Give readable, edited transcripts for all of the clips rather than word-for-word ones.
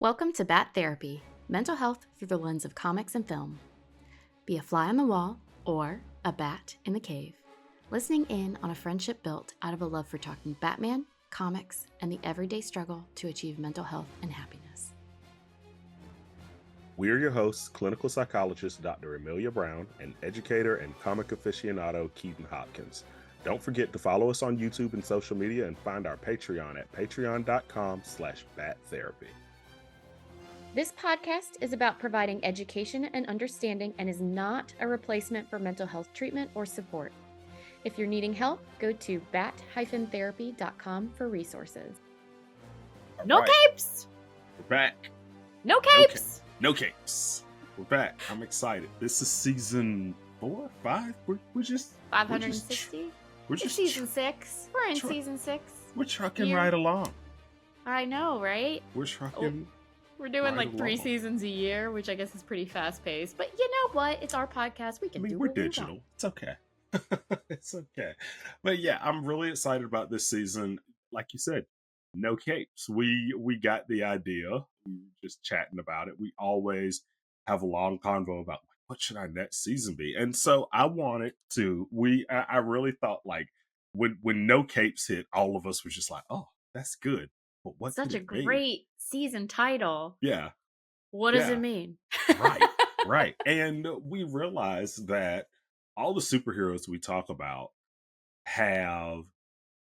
Welcome to Bat Therapy, mental health through the lens of comics and film. Be a fly on the wall or a bat in the cave, listening in on a friendship built out of a love for talking Batman, comics, and the everyday struggle to achieve mental health and happiness. We are your hosts, clinical psychologist Dr. Amelia Brown and educator and comic aficionado Keaton Hopkins. Don't forget to follow us on YouTube and social media and find our Patreon at patreon.com/battherapy. This podcast is about providing education and understanding and is not a replacement for mental health treatment or support. If you're needing help, go to bat-therapy.com for resources. No capes! We're back. No capes! No capes. We're back. I'm excited. This is season 4, 5. We're just 560? We're just season 6. We're in season 6. We're trucking right along. I know, right? We're trucking. We're doing right like 3 along. seasons a year, which I guess is pretty fast paced. But you know what? It's our podcast. We can do We're what we digital. want. It's okay. It's okay. But yeah, I'm really excited about this season. Like you said, no capes. We got the idea. We were just chatting about it. We always have a long convo about what should our next season be. And so I wanted to. I really thought like when no capes hit, all of us was just like, oh, that's good. But what Such did a it mean? great season title. Yeah. What does Yeah. it mean? Right. And we realized that all the superheroes we talk about have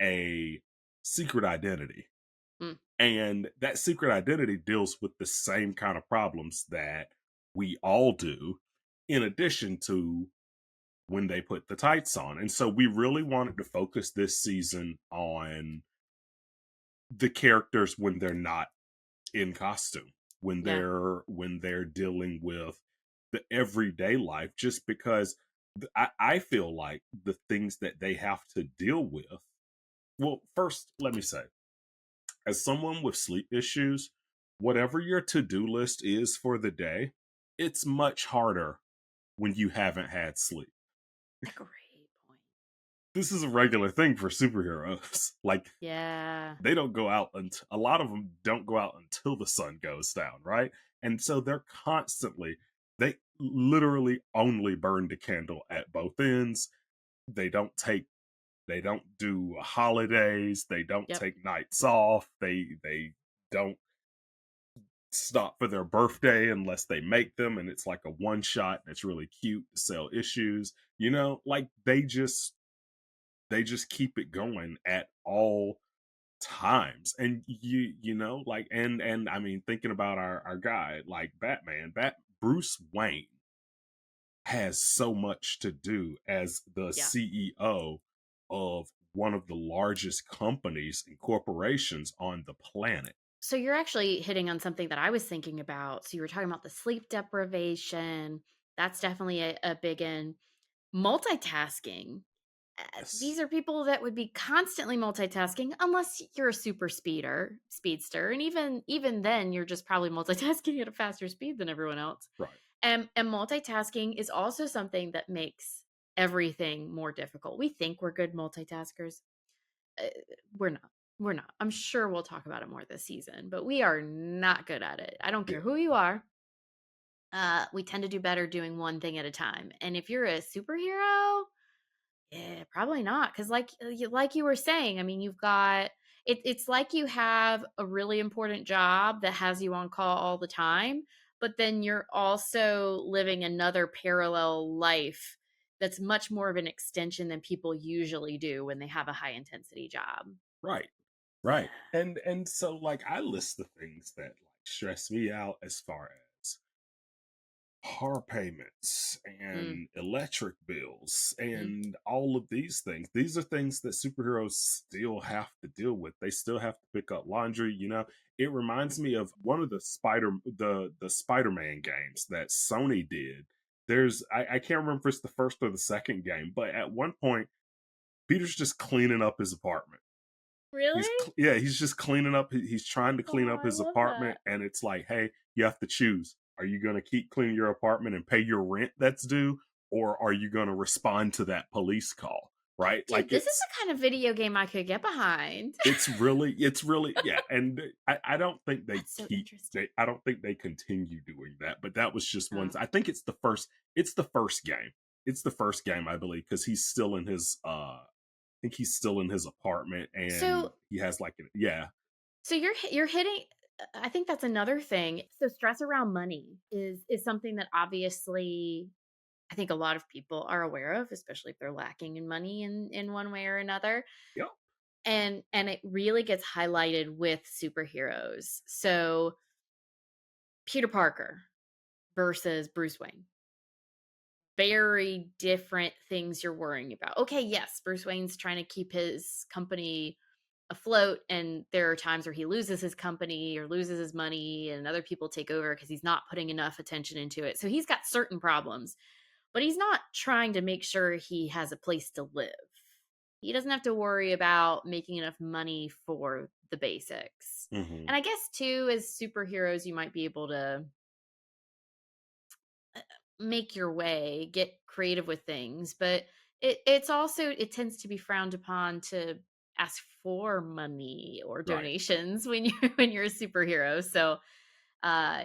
a secret identity. Mm. And that secret identity deals with the same kind of problems that we all do, in addition to when they put the tights on. And so we really wanted to focus this season on the characters when they're not in costume, when they're dealing with the everyday life, just because I feel like the things that they have to deal with. Well, first, let me say, as someone with sleep issues, whatever your to-do list is for the day, it's much harder when you haven't had sleep. Great point. This is a regular thing for superheroes. Like, Yeah. they don't go out until a lot of them don't go out until the sun goes down, right? And so they literally only burn the candle at both ends. They don't do holidays, they don't take nights off, they don't stop for their birthday unless they make them, and it's like a one shot that's really cute to sell issues. Like they just keep it going at all times. And like and I mean, thinking about our guy like Batman, Bruce Wayne has so much to do as the CEO of one of the largest companies and corporations on the planet. So you're actually hitting on something that I was thinking about. So you were talking about the sleep deprivation. That's definitely a big one. Multitasking. Yes. These are people that would be constantly multitasking unless you're a super speedster. And even then, you're just probably multitasking at a faster speed than everyone else. Right. And multitasking is also something that makes everything more difficult. We think we're good multitaskers. We're not. I'm sure we'll talk about it more this season, but we are not good at it. I don't care who you are. We tend to do better doing one thing at a time. And if you're a superhero, yeah, probably not. Because like you were saying, I mean, you've got it's like you have a really important job that has you on call all the time, but then you're also living another parallel life that's much more of an extension than people usually do when they have a high intensity job. Right. And so like I list the things that like stress me out as far as car payments and electric bills and all of these things. These are things that superheroes still have to deal with. They still have to pick up laundry. It reminds me of one of the Spider-Man games that Sony did. I can't remember if it's the first or the second game, but at one point Peter's just cleaning up his apartment. Really? He's just cleaning up. He's trying to clean up his apartment, and it's like, hey, you have to choose. Are you going to keep cleaning your apartment and pay your rent that's due, or are you going to respond to that police call? right? Dude, Like this is the kind of video game I could get behind. it's really, yeah. And I don't think they That's so keep, interesting. I don't think they continue doing that, but that was just one. Oh. I think it's the first game. It's the first game, I believe, because he's still in his, I think he's still in his apartment and So he has like, yeah, so you're hitting I think that's another thing. So stress around money is something that obviously I think a lot of people are aware of, especially if they're lacking in money in one way or another. yep, And it really gets highlighted with superheroes. So Peter Parker versus Bruce Wayne. Very different things you're worrying about. Okay, yes, Bruce Wayne's trying to keep his company afloat, and there are times where he loses his company or loses his money and other people take over because he's not putting enough attention into it. So he's got certain problems, but he's not trying to make sure he has a place to live. He doesn't have to worry about making enough money for the basics. hmm, And I guess too, as superheroes, you might be able to make your way, get creative with things, but it's also it tends to be frowned upon to ask for money or right, donations when you when you're a superhero. So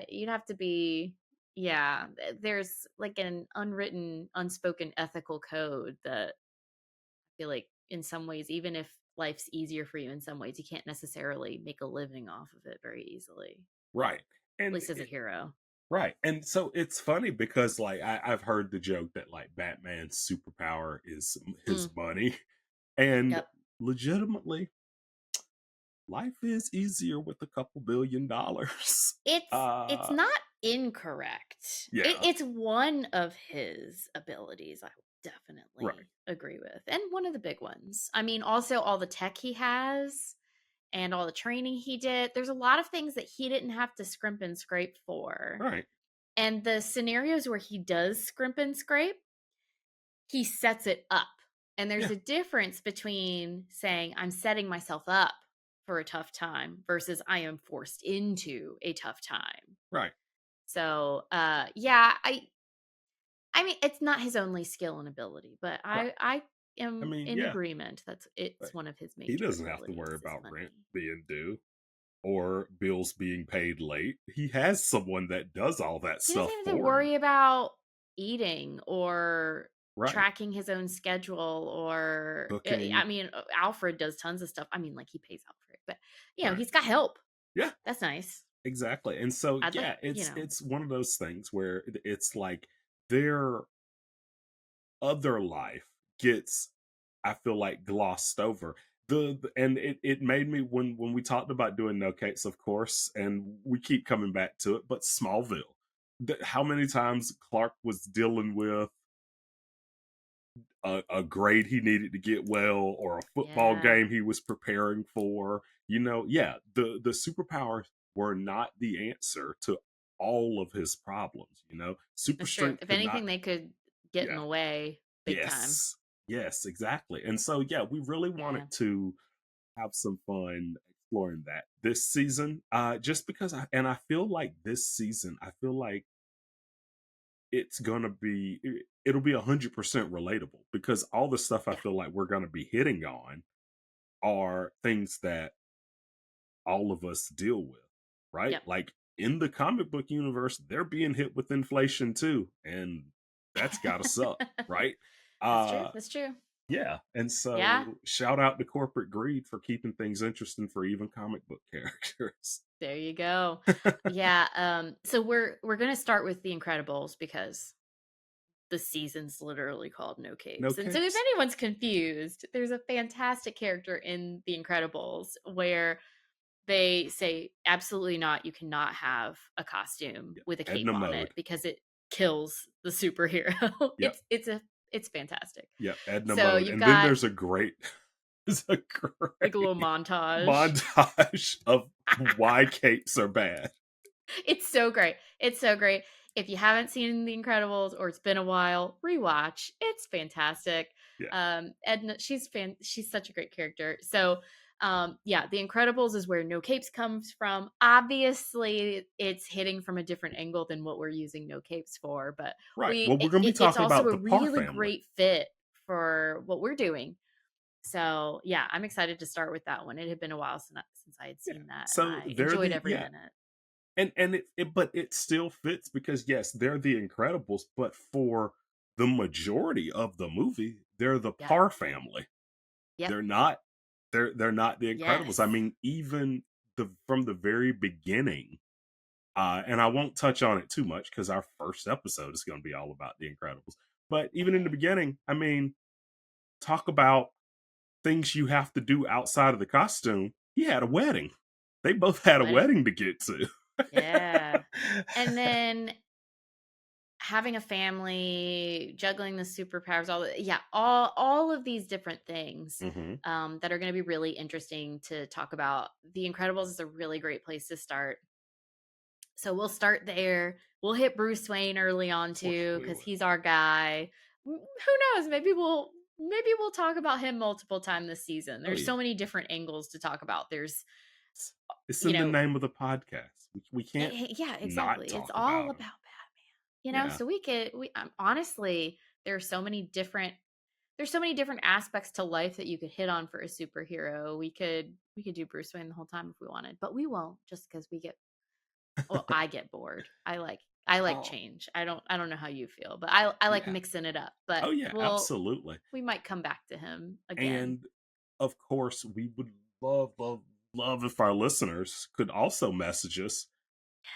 you'd have to be yeah, there's like an unwritten, unspoken ethical code that I feel like in some ways, even if life's easier for you in some ways, you can't necessarily make a living off of it very easily. right, At and least as a hero. right. And so it's funny because like I've heard the joke that like Batman's superpower is his Mm, money. And yep. legitimately, life is easier with a couple $1 billion. It's uh not incorrect. yeah, It's one of his abilities I would right. definitely agree with. And one of the big ones. I mean, also all the tech he has and all the training he did. There's a lot of things that he didn't have to scrimp and scrape for. Right. And the scenarios where he does scrimp and scrape, he sets it up. And there's Yeah, a difference between saying, I'm setting myself up for a tough time versus I am forced into a tough time. right, So, yeah, I mean, it's not his only skill and ability, but right. I I am mean, in yeah, agreement that's right. it's one of his He major doesn't have to abilities worry is about rent money. being due or bills being paid late. He has someone that does all that He doesn't stuff even have to for him. worry about eating or Right. tracking his own schedule or I Cooking. mean, Alfred does tons of stuff. I mean, like he pays Alfred, but Right. he's got help. Yeah, That's nice. exactly. And so I'd like, yeah, it's one of those things where it's like their other life gets, I feel like, glossed over. And it made me when we talked about doing no capes, of course, and we keep coming back to it, but Smallville. How many times Clark was dealing with a grade he needed to get well or a football yeah, game he was preparing for. Yeah, the superpowers were not the answer to all of his problems. Super that's true. strength If could not. anything, they could get in Yeah. the way big time. Yes. Yes, exactly. And so yeah, we really wanted Yeah. to have some fun exploring that this season. Just because I feel like this season, I feel like it's gonna be it'll be 100% relatable because all the stuff I Yeah. feel like we're gonna be hitting on are things that all of us deal with, right? Yep. Like in the comic book universe, they're being hit with inflation too, and that's gotta suck, right? That's true. Uh That's true. yeah, and Yeah. so shout out to corporate greed for keeping things interesting for even comic book characters. There you go. Yeah. So we're gonna start with The Incredibles because the season's literally called No No Capes. And so if capes. anyone's confused, there's a fantastic character in The Incredibles where they say absolutely not, you cannot have a costume Yeah. with a cape Edna on it mode. because it kills the superhero. Yep. It's fantastic. Yep. Edna So mode. you've And then got there's a great there's a like a little great montage. montage of why capes are bad. It's so great. It's so great. If you haven't seen The Incredibles or it's been a while, rewatch. It's fantastic. Yeah. Edna, she's such a great character. So, yeah, The Incredibles is where No Capes comes from. Obviously, it's hitting from a different angle than what we're using No Capes for, but Right. Well, we're gonna be it's talking also about a the Parr really family. great fit for what we're doing. So yeah, I'm excited to start with that one. It had been a while since I had Yeah. seen that, and So I they're enjoyed the every yeah, minute. and but it still fits because yes, they're the Incredibles, but for the majority of the movie, they're the Yeah. Parr family. Yep. They're not they're not the Incredibles. I Yes. mean, even the from the very beginning, and I won't touch on it too much because our first episode is going to be all about the Incredibles. But even in the beginning, I mean, talk about things you have to do outside of the costume. He had a wedding. They both had a Wedding. wedding to get to. Yeah. And then having a family, juggling the superpowers, all of these different things Hmm. that are going to be really interesting to talk about. The Incredibles is a really great place to start. So we'll start there. We'll hit Bruce Wayne early on For too because sure. he's our guy. Who knows? Maybe we'll talk about him multiple times this season. Oh There's yeah. so many different angles to talk about. There's It's you in the know name of the podcast. We can't yeah, not exactly. It's talk all about about them. So Yeah. we honestly, there's so many different aspects to life that you could hit on for a superhero. We could do Bruce Wayne the whole time if we wanted, but we won't just because I get bored. I like Oh, change. I don't know how you feel, but I like yeah. mixing it up. But Oh yeah, absolutely. we might come back to him again. And of course, we would love, love, love if our listeners could also message us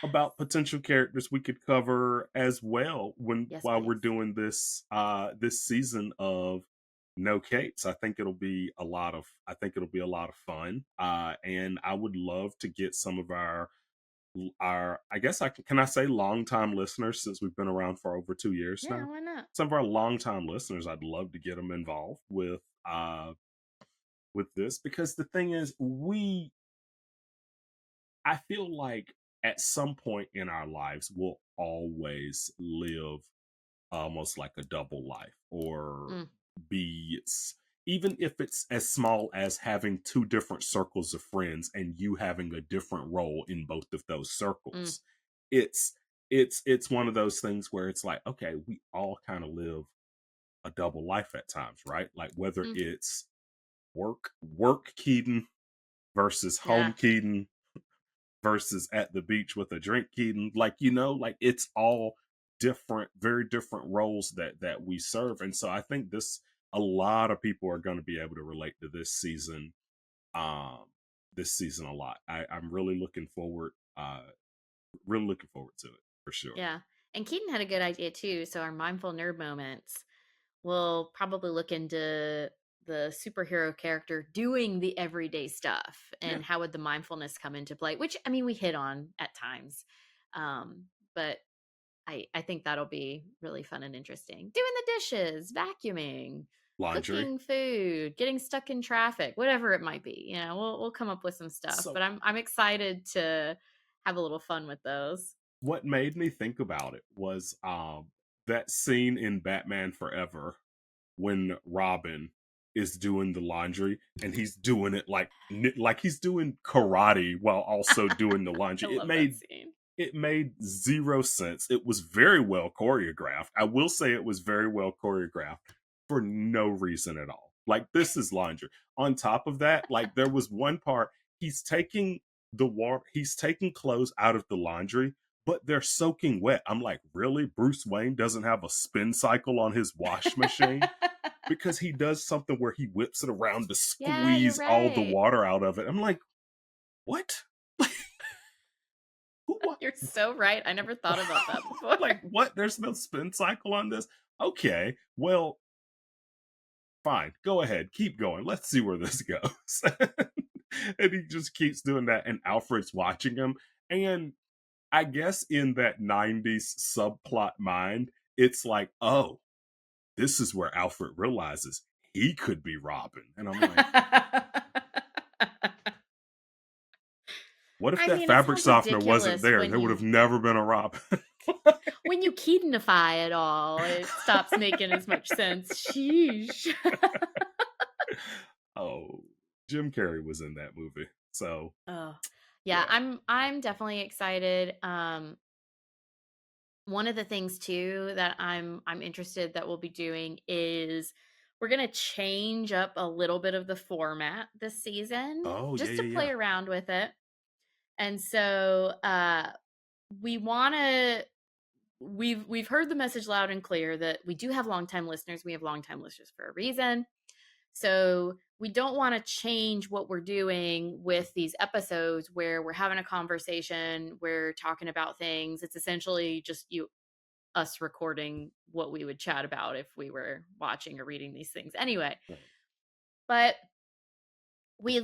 about potential characters we could cover as well when Yes, while we're please. doing this season of No Capes. I think it'll be a lot of fun. And I would love to get some of our I guess can I say longtime listeners since we've been around for over 2 years Yeah, now. why not? Some of our longtime listeners, I'd love to get them involved with this because the thing is, I feel like at some point in our lives we'll always live almost like a double life or Mm, be even if it's as small as having two different circles of friends and you having a different role in both of those mm, circles. It's it's one of those things where it's like, okay, we all kind of live a double life at times, right? Like whether mm. it's work Keaton versus home Yeah, Keaton versus at the beach with a drink Keaton, like like it's all different, very different roles that we serve. And so I think a lot of people are going to be able to relate to um this season a lot. I'm really looking forward to it for sure. yeah. And Keaton had a good idea too. So our mindful nerd moments, we'll probably look into the superhero character doing the everyday stuff Yeah, and how would the mindfulness come into play, which I mean we hit on at times. But I think that'll be really fun and interesting. Doing the dishes, vacuuming, laundry. cooking food, getting stuck in traffic, whatever it might be. We'll come up with some stuff, So but I'm excited to have a little fun with those. what made me think about it was that scene in Batman Forever when Robin is doing the laundry and he's doing it like he's doing karate while also doing the I laundry. It love that made scene. it made zero sense. It was very well choreographed. I will say it was very well choreographed for no reason at all. Like this is laundry. On top of that, like there was one part he's taking he's taking clothes out of the laundry, but they're soaking wet. I'm like, really? Bruce Wayne doesn't have a spin cycle on his wash machine? Because he does something where he whips it around to Yeah, you're squeeze all the right. water out of it. I'm like, what? Who what? You're so right. I never thought about that before. Like what? There's no spin cycle on this. Okay, well, fine. Go ahead, keep going. Let's see where this goes. And he just keeps doing that, and Alfred's watching him. And I guess in that '90s subplot mind, it's like, oh, this is where Alfred realizes he could be Robin, and I'm like, what if I that mean, it fabric sounds softener wasn't ridiculous there? when There would have you never been a Robin. when you Keatonify it all. It stops making as much sense. Sheesh. Oh, Jim Carrey was in that movie. So, Oh, yeah. yeah. I'm definitely excited. One of the things too that I'm interested that we'll be doing is we're gonna change up a little bit of the format this season Oh, yeah, just to yeah, play yeah. around with it. And so we want to we've heard the message loud and clear that we do have longtime listeners. We have longtime listeners for a reason. So we don't want to change what we're doing with these episodes where we're having a conversation, we're talking about things. It's essentially just us recording what we would chat about if we were watching or reading these things anyway. Right. But we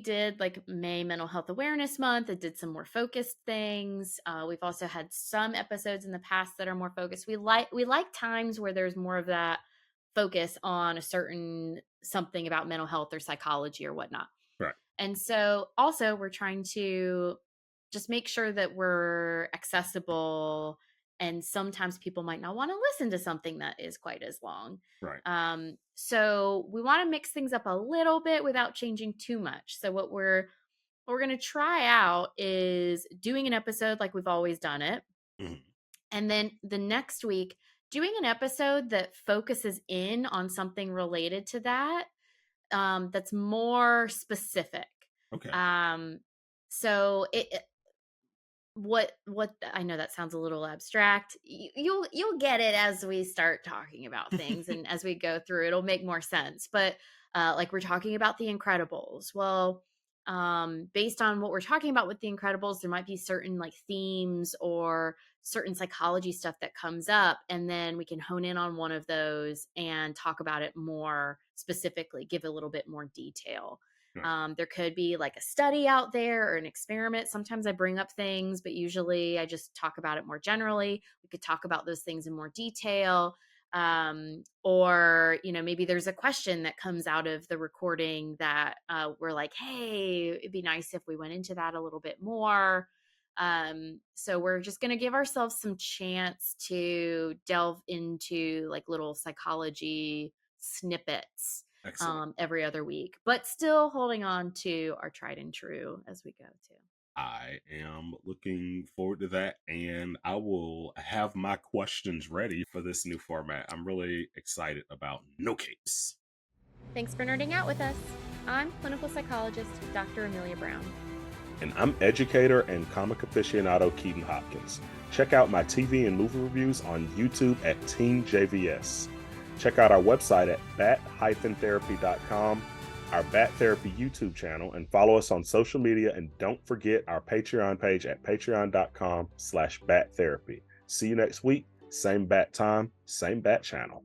did like May Mental Health Awareness Month. It did some more focused things. We've also had some episodes in the past that are more focused. We like times where there's more of that focus on a certain something about mental health or psychology or whatnot. Right. And so also we're trying to just make sure that we're accessible, and sometimes people might not want to listen to something that is quite as long. Right. So we want to mix things up a little bit without changing too much. So what we're going to try out is doing an episode like we've always done it. Mhm. And then the next week doing an episode that focuses in on something related to that, that's more specific. Okay. Um, so what I know that sounds a little abstract. You'll get it as we start talking about things, and as we go through it'll make more sense. But like we're talking about the Incredibles. Well, based on what we're talking about with the Incredibles, there might be certain like themes or certain psychology stuff that comes up, and then we can hone in on one of those and talk about it more specifically, give a little bit more detail. Right. There could be like a study out there or an experiment. Sometimes I bring up things, but usually I just talk about it more generally. We could talk about those things in more detail. Or, maybe there's a question that comes out of the recording that we're like, hey, it'd be nice if we went into that a little bit more. So we're just going to give ourselves some chance to delve into like little psychology snippets Excellent. every other week, but still holding on to our tried and true as we go to. I am looking forward to that, and I will have my questions ready for this new format. I'm really excited about No Capes. Thanks for nerding out with us. I'm clinical psychologist Dr. Amelia Brown. And I'm educator and comic aficionado Keaton Hopkins. Check out my TV and movie reviews on YouTube at Team JVS. Check out our website at bat-therapy.com, our Bat Therapy YouTube channel, and follow us on social media. And don't forget our Patreon page at patreon.com/battherapy. See you next week. Same bat time, same bat channel.